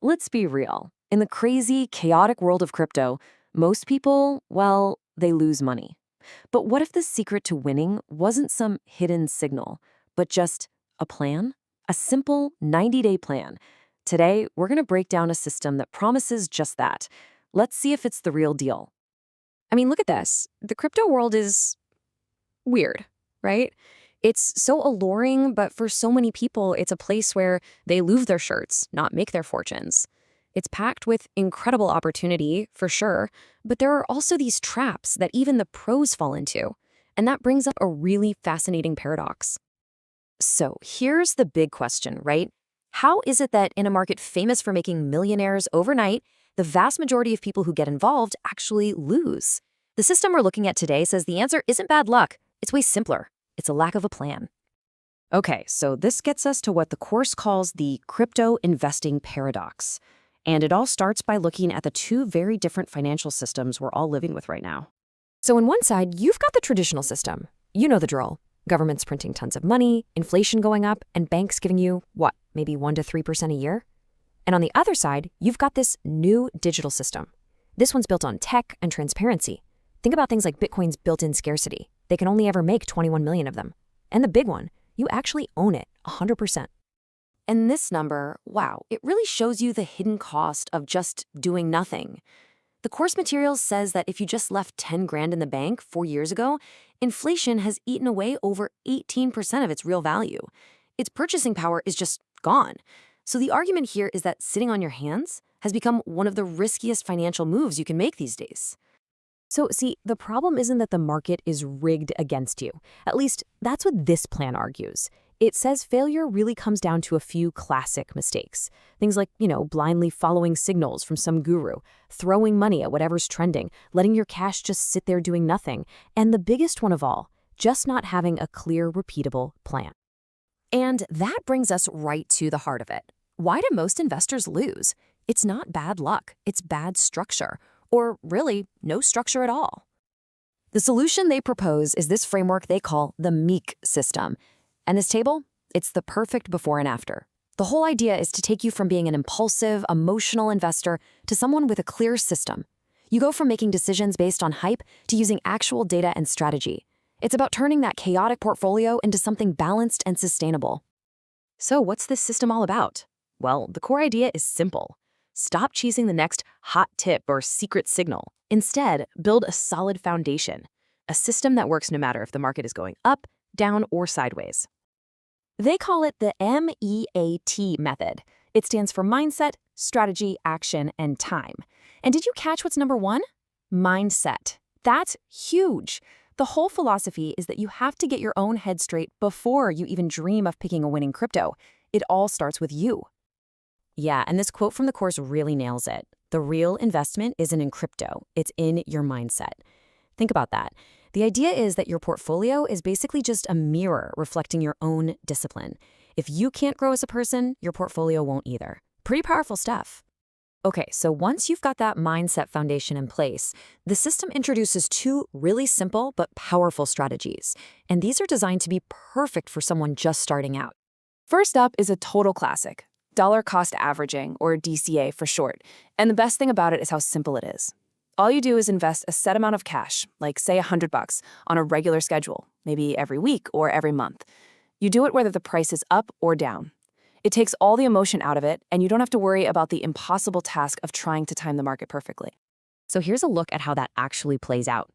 Let's be real. In the crazy, chaotic world of crypto, most people, well, they lose money. But what if the secret to winning wasn't some hidden signal, but just a plan? A simple 90-day plan. Today, we're going to break down a system that promises just that. Let's see if it's the real deal. I mean, look at this. The crypto world is weird, right? It's so alluring, but for so many people, it's a place where they lose their shirts, not make their fortunes. It's packed with incredible opportunity, for sure, but there are also these traps that even the pros fall into. And that brings up a really fascinating paradox. So here's the big question, right? How is it that in a market famous for making millionaires overnight, the vast majority of people who get involved actually lose? The system we're looking at today says the answer isn't bad luck. It's way simpler. It's a lack of a plan. Okay, so this gets us to what the course calls the crypto investing paradox. And it all starts by looking at the two very different financial systems we're all living with right now. So, on one side, you've got the traditional system. You know the drill. Governments printing tons of money, inflation going up, and banks giving you, what, maybe 1 to 3% a year? And on the other side, you've got this new digital system. This one's built on tech and transparency. Think about things like Bitcoin's built-in scarcity. They can only ever make 21 million of them. And the big one, you actually own it 100%. And this number, wow, it really shows you the hidden cost of just doing nothing. The course materials says that if you just left 10 grand in the bank 4 years ago, inflation has eaten away over 18% of its real value. Its purchasing power is just gone. So the argument here is that sitting on your hands has become one of the riskiest financial moves you can make these days. So, see, the problem isn't that the market is rigged against you. At least, that's what this plan argues. It says failure really comes down to a few classic mistakes. Things like, blindly following signals from some guru, throwing money at whatever's trending, letting your cash just sit there doing nothing, and the biggest one of all, just not having a clear, repeatable plan. And that brings us right to the heart of it. Why do most investors lose? It's not bad luck, it's bad structure. Or really, no structure at all. The solution they propose is this framework they call the Meek system. And this table, it's the perfect before and after. The whole idea is to take you from being an impulsive, emotional investor to someone with a clear system. You go from making decisions based on hype to using actual data and strategy. It's about turning that chaotic portfolio into something balanced and sustainable. So what's this system all about? Well, the core idea is simple. Stop chasing the next hot tip or secret signal. Instead, build a solid foundation, a system that works no matter if the market is going up, down, or sideways. They call it the MEAT method. It stands for mindset, strategy, action, and time. And did you catch what's number one? Mindset. That's huge. The whole philosophy is that you have to get your own head straight before you even dream of picking a winning crypto. It all starts with you. Yeah, and this quote from the course really nails it. The real investment isn't in crypto, it's in your mindset. Think about that. The idea is that your portfolio is basically just a mirror reflecting your own discipline. If you can't grow as a person, your portfolio won't either. Pretty powerful stuff. Okay, so once you've got that mindset foundation in place, the system introduces two really simple but powerful strategies. And these are designed to be perfect for someone just starting out. First up is a total classic. Dollar cost averaging, or DCA for short. And the best thing about it is how simple it is. All you do is invest a set amount of cash, like say $100, on a regular schedule, maybe every week or every month. You do it whether the price is up or down. It takes all the emotion out of it, and you don't have to worry about the impossible task of trying to time the market perfectly. So here's a look at how that actually plays out.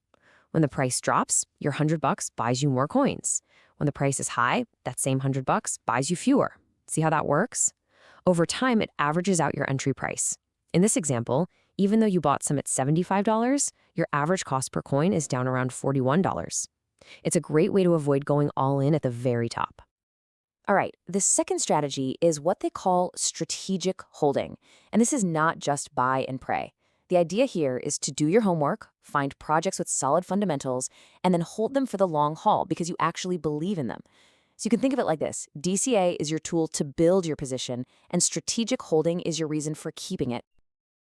When the price drops, your $100 buys you more coins. When the price is high, that same $100 buys you fewer. See how that works? Over time, it averages out your entry price. In this example, even though you bought some at $75, your average cost per coin is down around $41. It's a great way to avoid going all in at the very top. All right, the second strategy is what they call strategic holding. And this is not just buy and pray. The idea here is to do your homework, find projects with solid fundamentals, and then hold them for the long haul because you actually believe in them. So you can think of it like this. DCA is your tool to build your position, and strategic holding is your reason for keeping it.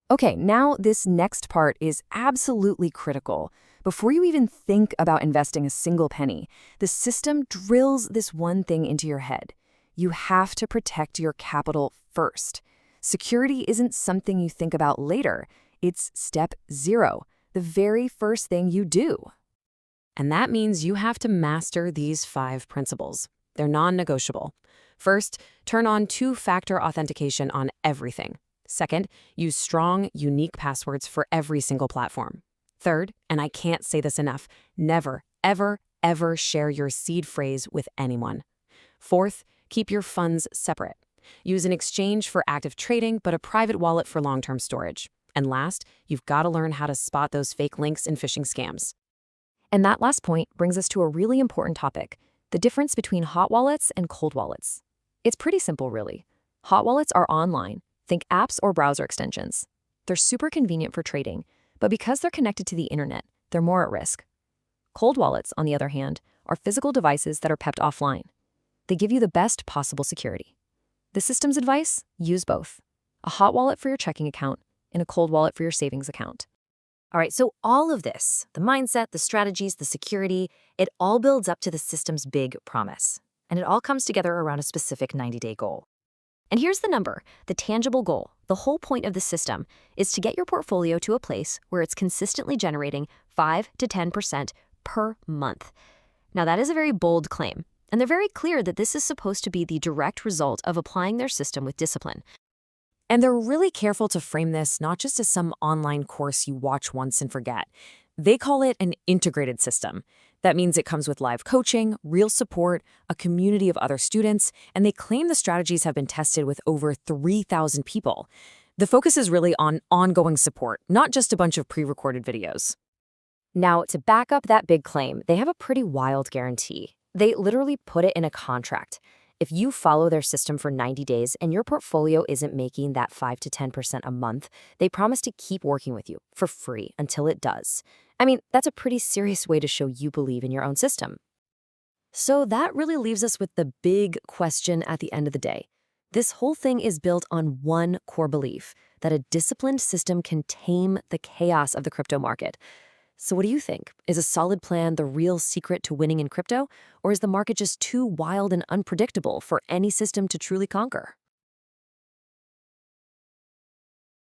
Okay, now this next part is absolutely critical. Before you even think about investing a single penny, the system drills this one thing into your head. You have to protect your capital first. Security isn't something you think about later. It's step 0, the very first thing you do. And that means you have to master these 5 principles. They're non-negotiable. First, turn on two-factor authentication on everything. Second, use strong, unique passwords for every single platform. Third, and I can't say this enough, never, ever, ever share your seed phrase with anyone. Fourth, keep your funds separate. Use an exchange for active trading, but a private wallet for long-term storage. And last, you've got to learn how to spot those fake links and phishing scams. And that last point brings us to a really important topic, the difference between hot wallets and cold wallets. It's pretty simple, really. Hot wallets are online. Think apps or browser extensions. They're super convenient for trading, but because they're connected to the internet, they're more at risk. Cold wallets, on the other hand, are physical devices that are kept offline. They give you the best possible security. The system's advice? Use both. A hot wallet for your checking account and a cold wallet for your savings account. All right, so all of this, the mindset, the strategies, the security, it all builds up to the system's big promise. And it all comes together around a specific 90-day goal. And here's the number, the tangible goal. The whole point of the system is to get your portfolio to a place where it's consistently generating 5 to 10% per month. Now, that is a very bold claim, and they're very clear that this is supposed to be the direct result of applying their system with discipline. And they're really careful to frame this not just as some online course you watch once and forget. They call it an integrated system. That means it comes with live coaching, real support, a community of other students, and they claim the strategies have been tested with over 3,000 people. The focus is really on ongoing support, not just a bunch of pre-recorded videos. Now, to back up that big claim, they have a pretty wild guarantee. They literally put it in a contract. If you follow their system for 90 days and your portfolio isn't making that 5 to 10% a month, they promise to keep working with you for free until it does. I mean, that's a pretty serious way to show you believe in your own system. So that really leaves us with the big question at the end of the day. This whole thing is built on one core belief, that a disciplined system can tame the chaos of the crypto market. So what do you think? Is a solid plan the real secret to winning in crypto? Or is the market just too wild and unpredictable for any system to truly conquer?